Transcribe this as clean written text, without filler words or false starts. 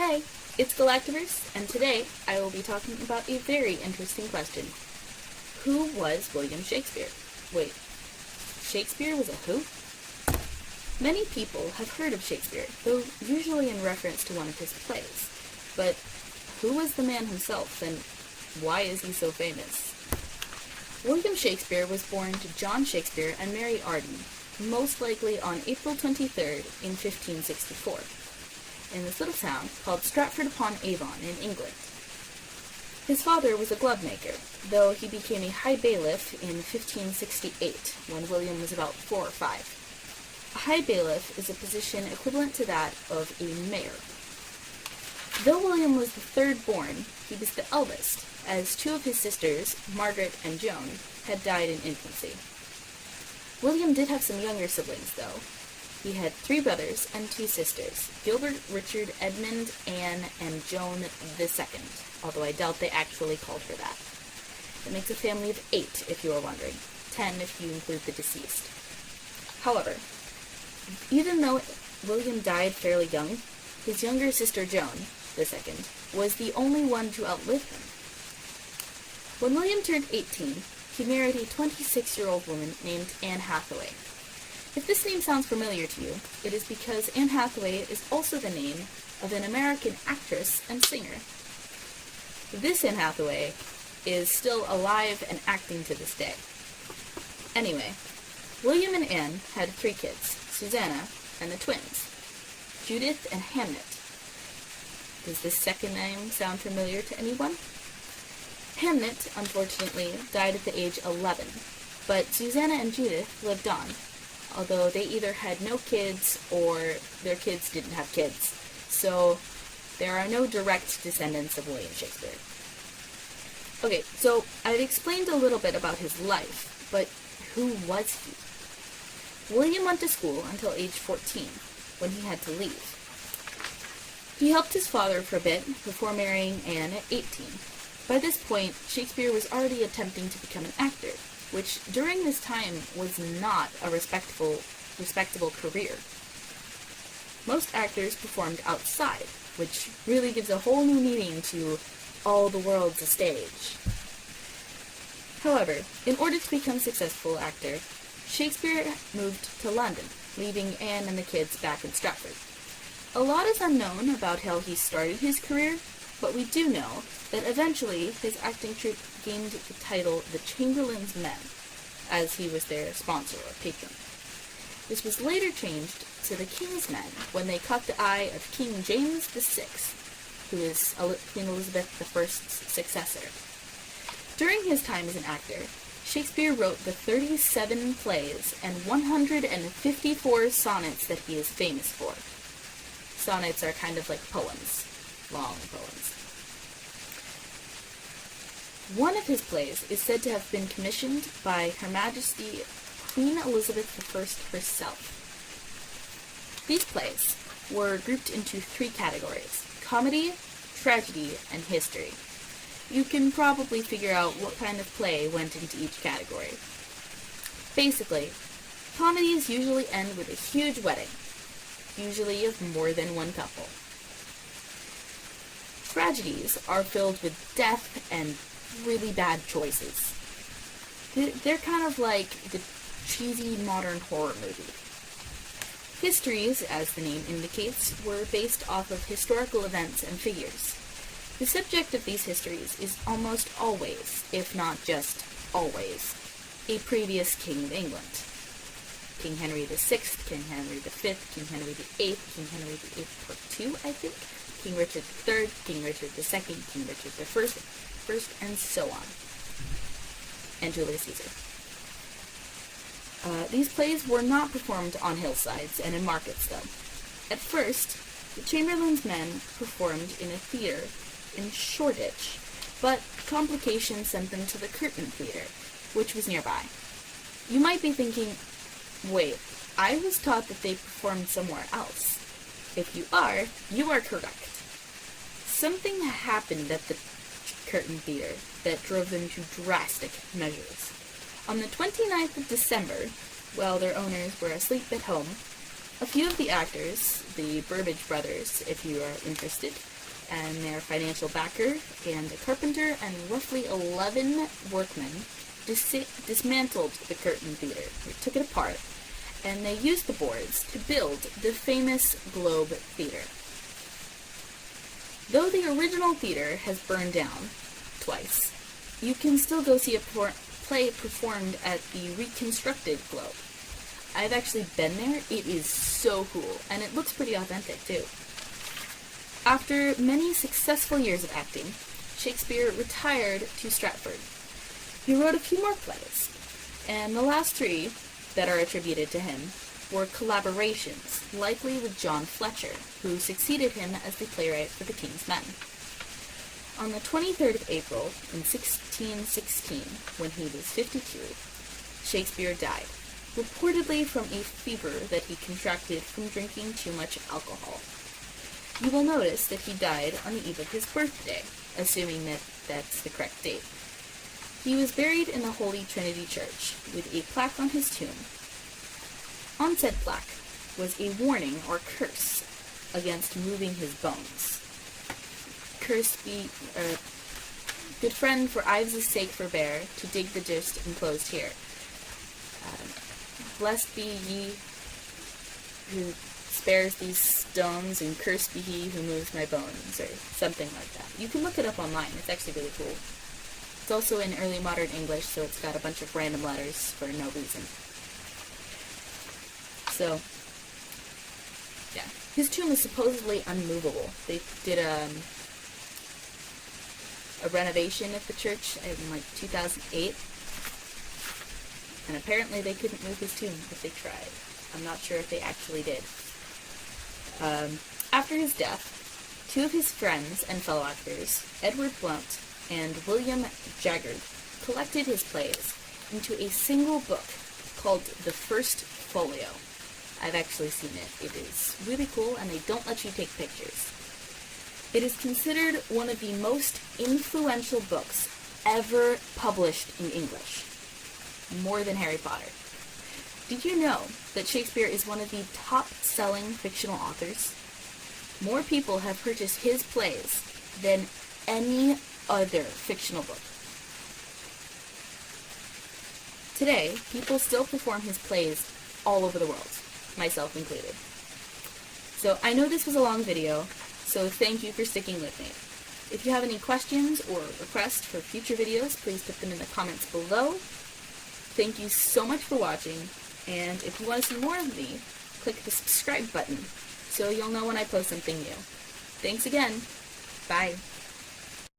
Hey, it's Galactiverse, and today I will be talking about a very interesting question. Who was William Shakespeare? Wait, Shakespeare was a who? Many people have heard of Shakespeare, though usually in reference to one of his plays. But who was the man himself, and why is he so famous? William Shakespeare was born to John Shakespeare and Mary Arden, most likely on April 23rd in 1564, in this little town called Stratford-upon-Avon in England. His father was a glove maker, though he became a high bailiff in 1568, when William was about 4 or 5. A high bailiff is a position equivalent to that of a mayor. Though William was the third born, he was the eldest, as 2 of his sisters, Margaret and Joan, had died in infancy. William did have some younger siblings, though. He had 3 brothers and 2 sisters, Gilbert, Richard, Edmund, Anne, and Joan II, although I doubt they actually called her that. That makes a family of 8, if you are wondering, 10 if you include the deceased. However, even though William died fairly young, his younger sister Joan II was the only one to outlive him. When William turned 18, he married a 26-year-old woman named Anne Hathaway. If this name sounds familiar to you, it is because Anne Hathaway is also the name of an American actress and singer. This Anne Hathaway is still alive and acting to this day. Anyway, William and Anne had 3 kids, Susanna and the twins, Judith and Hamnet. Does this second name sound familiar to anyone? Hamnet, unfortunately, died at the age 11, but Susanna and Judith lived on, although they either had no kids or their kids didn't have kids, so there are no direct descendants of William Shakespeare. Okay, so I've explained a little bit about his life, but who was he? William went to school until age 14, when he had to leave. He helped his father for a bit before marrying Anne at 18. By this point, Shakespeare was already attempting to become an actor, which during this time was not a respectable career. Most actors performed outside, which really gives a whole new meaning to all the world's a stage. However, in order to become a successful actor, Shakespeare moved to London, leaving Anne and the kids back in Stratford. A lot is unknown about how he started his career, but we do know that eventually his acting troupe gained the title the Chamberlain's Men, as he was their sponsor or patron. This was later changed to the King's Men when they caught the eye of King James VI, who is Queen Elizabeth I's successor. During his time as an actor, Shakespeare wrote the 37 plays and 154 sonnets that he is famous for. Sonnets are kind of like poems, long poems. One of his plays is said to have been commissioned by Her Majesty Queen Elizabeth I herself. These plays were grouped into 3 categories: comedy, tragedy, and history. You can probably figure out what kind of play went into each category. Basically, comedies usually end with a huge wedding, usually of more than one couple. Tragedies are filled with death and really bad choices. They're kind of like the cheesy modern horror movie. Histories, as the name indicates, were based off of historical events and figures. The subject of these histories is almost always, if not just always, a previous king of England. King Henry VI, King Henry V, King Henry VIII, King Henry VIII Part II, I think, King Richard III, King Richard II, King Richard I, and so on. And Julius Caesar. These plays were not performed on hillsides and in markets, though. At first, the Chamberlain's Men performed in a theater in Shoreditch, but complications sent them to the Curtain Theatre, which was nearby. You might be thinking, wait, I was taught that they performed somewhere else. If you are correct. Something happened at the Curtain Theatre that drove them to drastic measures. On the 29th of December, while their owners were asleep at home, a few of the actors, the Burbage brothers, if you are interested, and their financial backer, and a carpenter, and roughly 11 workmen dismantled the Curtain Theater. They took it apart, and they used the boards to build the famous Globe Theater. Though the original theater has burned down twice, you can still go see a play performed at the reconstructed Globe. I've actually been there. It is so cool, and it looks pretty authentic, too. After many successful years of acting, Shakespeare retired to Stratford. He wrote a few more plays, and the last 3 that are attributed to him were collaborations, likely with John Fletcher, who succeeded him as the playwright for The King's Men. On the 23rd of April in 1616, when he was 52, Shakespeare died, reportedly from a fever that he contracted from drinking too much alcohol. You will notice that he died on the eve of his birthday, assuming that that's the correct date. He was buried in the Holy Trinity Church, with a plaque on his tomb. On said plaque was a warning or curse against moving his bones. Cursed be, good friend, for Ives' sake forbear, to dig the gist enclosed here. Blessed be ye who spares these stones, and cursed be he who moves my bones, or something like that. You can look it up online. It's actually really cool. It's also in early modern English, so it's got a bunch of random letters for no reason. So, yeah. His tomb is supposedly unmovable. They did a renovation at the church in, 2008, and apparently they couldn't move his tomb, but they tried. I'm not sure if they actually did. After his death, 2 of his friends and fellow actors, Edward Blount and William Jaggard, collected his plays into a single book called The First Folio. I've actually seen it. It is really cool, and they don't let you take pictures. It is considered one of the most influential books ever published in English, more than Harry Potter. Did you know that Shakespeare is one of the top-selling fictional authors? More people have purchased his plays than any other fictional book. Today, people still perform his plays all over the world, myself included. So I know this was a long video, so thank you for sticking with me. If you have any questions or requests for future videos, please put them in the comments below. Thank you so much for watching, and if you want to see more of me, click the subscribe button so you'll know when I post something new. Thanks again. Bye.